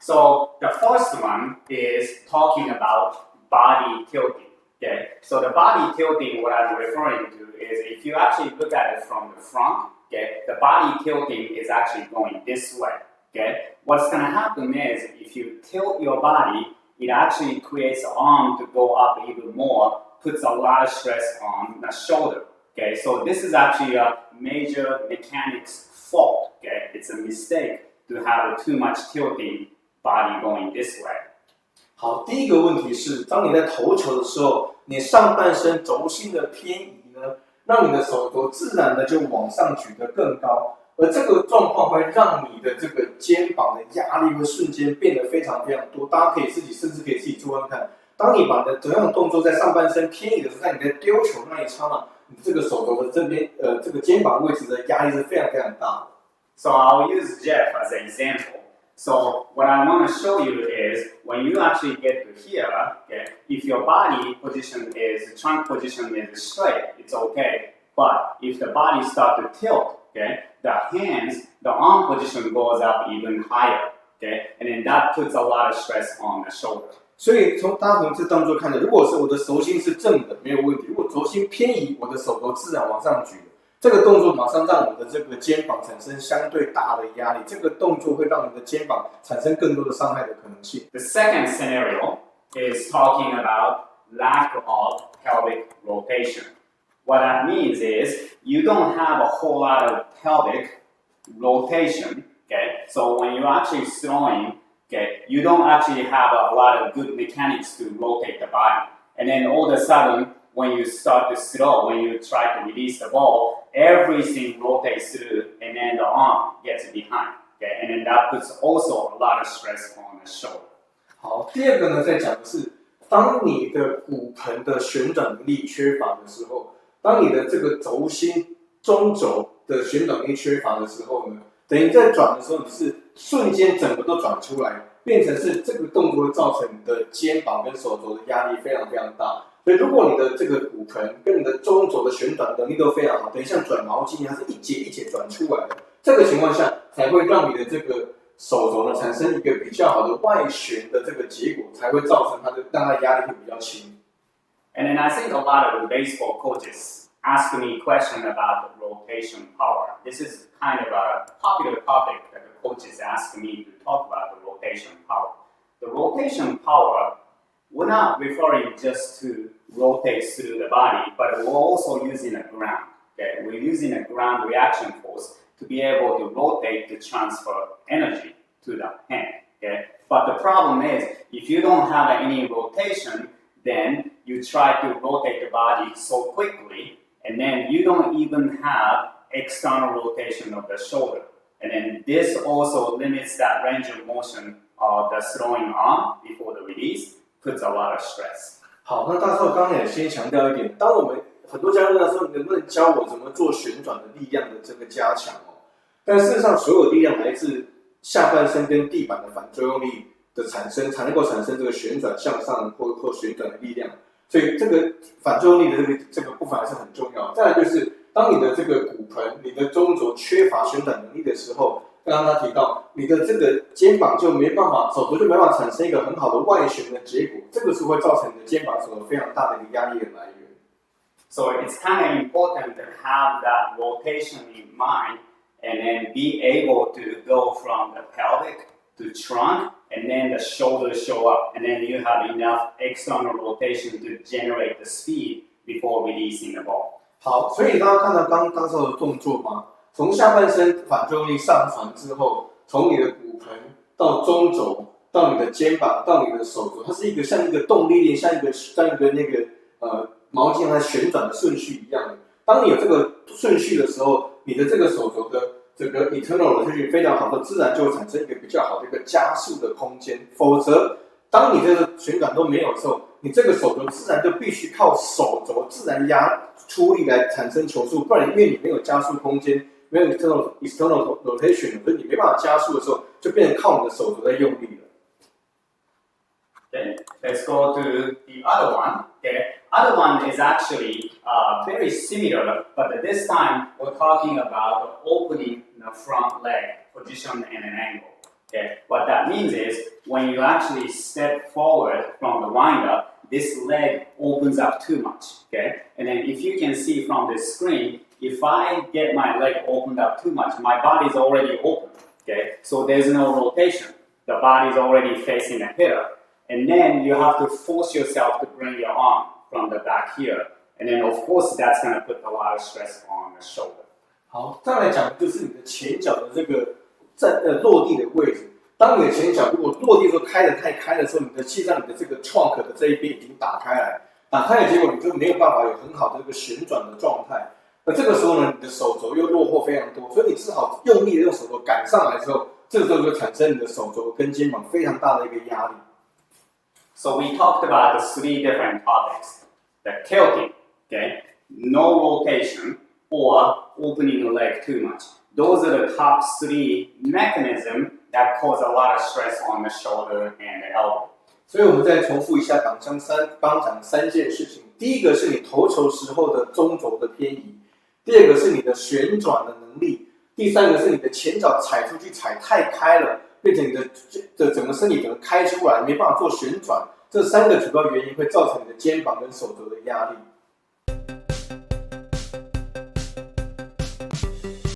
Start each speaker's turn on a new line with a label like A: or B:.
A: So the first one is talking about body tilting. Okay, so the body tilting, what I'm referring to is if you actually look at it from the front, okay, the body tilting is actually going this way. Okay, what's going to happen is if you tilt your body, it actually creates the arm to go up even more, puts a lot of stress on the shoulder. Okay, so this is actually a major mechanics fault. Okay, it's a mistake to have too much tilting body going this way.
B: 好，第一个问题是，当你在投球的时候，你上半身轴心的偏移呢，让你的手肘自然的就往上举得更高，而这个状况会让你的这个肩膀的压力会瞬间变得非常非常多。大家可以甚至可以自己做看看，当你把你的同样的动作在上半身偏移的时候，在你在丢球那一刹那，你这个手肘的这边这个肩膀位置的压力是非常非常大的。
A: So I'll use Jeff as an example. So what I want to show you is when you actually get to here, okay, if your body position is, trunk position is straight, it's okay. But if the body starts to tilt, okay, the hands, the arm position goes up even higher, okay, and then that puts a lot of stress on the shoulder.
B: 所以大家从这动作看的，如果是我的轴心是正的，没有问题；如果轴心偏移，我的手肘自然往上举。这个动作马上让我的这个肩膀产生相对大的压力，这个动作会让你的肩膀产生更多的伤害的可能性。
A: The second scenario is talking about lack of pelvic rotation. What that means is you don't have a whole lot of pelvic rotation. Okay, so when you're actually throwing, okay, you don't actually have a lot of good mechanics to rotate the body, and then all of a sudden, when you start to throw, when you try to release the ball, everything rotates through, and then the arm gets behind. Okay, and then that puts also a lot of stress on the shoulder.
B: 好，第二个呢，在讲的是，当你的骨盆的旋转能力缺乏的时候，当你的这个轴心中轴的旋转能力缺乏的时候呢，等于在转的时候，你是瞬间整个都转出来，变成是这个动作会造成你的肩膀跟手肘的压力非常非常大。所以，如果你的这个骨盆跟你的中轴的旋转能力都非常好，等于像转毛巾一样，它是一节一节转出来的。这个情况下，才会让你的这个手肘呢产生一个比较好的外旋的这个结果，才会造成让它压力会比较轻。
A: And then I think a lot of the baseball coaches ask me questions about the rotation power. This is kind of a popular topic that the coaches ask me to talk about the rotation power. The rotation power, we're not referring just to rotate through the body, but we're also using a ground. Okay? We're using a ground reaction force to be able to rotate to transfer energy to the hand. Okay? But the problem is, if you don't have any rotation, then you try to rotate the body so quickly, and then you don't even have external rotation of the shoulder. And then this also limits that range of motion of the throwing arm before the release, puts a lot of stress.
B: 好，那大少刚才也先强调一点，当我们很多家长说，你能不能教我怎么做旋转的力量的这个加强哦？但事实上，所有力量来自下半身跟地板的反作用力的产生，才能够产生这个旋转向上或旋转的力量。所以这个反作用力的这个部分还是很重要。再来就是，当你的这个骨盆、你的中轴缺乏旋转能力的时候，刚刚他提到，你的这个肩膀就没办法，手肘就没办法产生一个很好的外旋的结果，这个是会造成你的肩膀手肘非常大的一个压力的来源。
A: So it's kind of important to have that rotation in mind, and then be able to go from the pelvic to trunk, and then the shoulders show up, and then you have enough external rotation to generate the speed before releasing the ball.
B: 好，所以大家看到刚大少的动作吗？从下半身反作用力上传之后，从你的骨盆到中轴，到你的肩膀，到你的手肘，它是一个像一个动力链，像一个那个毛巾在旋转的顺序一样的。当你有这个顺序的时候，你的这个手肘的这个 internal rotation 非常好的，自然就会产生一个比较好的一个加速的空间。否则，当你这个旋转都没有的时候，你这个手肘自然就必须靠手肘自然出力来产生球速，不然因为你没有加速空间，没有 external rotation， 所以你没办法加速的时候，就变成靠你的手肘在用力了。
A: Okay, let's go to the other one. Okay, other one is actually very similar, but this time we're talking about opening the front leg position and an angle. Okay, what that means is when you actually step forward from the windup, this leg opens up too much. Okay, and then if you can see from the screen, if I get my leg opened up too much, my body is already open. Okay, so there's no rotation. The body is already facing the hitter, and then you have to force yourself to bring your arm from the back here, and then of course that's going to put a lot of stress on the shoulder.
B: 好，再来讲就是你的前脚的这个落地的位置。当你的前脚如果落地的时候开得太开的时候，其实上你的这个 trunk 的这一边已经打开来，打开的结果你就没有办法有很好的这个旋转的状态。而这个时候呢，你的手肘又落后非常多，所以你只好用力的用手肘赶上来之后，这个时候就产生你的手肘跟肩膀非常大的一个压力。
A: So we talked about the 3 different topics: the tilting, okay, no rotation, or opening the leg too much. Those are the top 3 mechanisms that cause a lot of stress on the shoulder and the elbow.
B: 所以我们再重复一下刚讲3件事情。第一个是你投球时候的中轴的偏移，第二个是你的旋转的能力，第三个是你的前脚踩出去踩太开了，变成你的整个身体整个开出来，没办法做旋转。这3个主要原因会造成你的肩膀跟手肘的压力。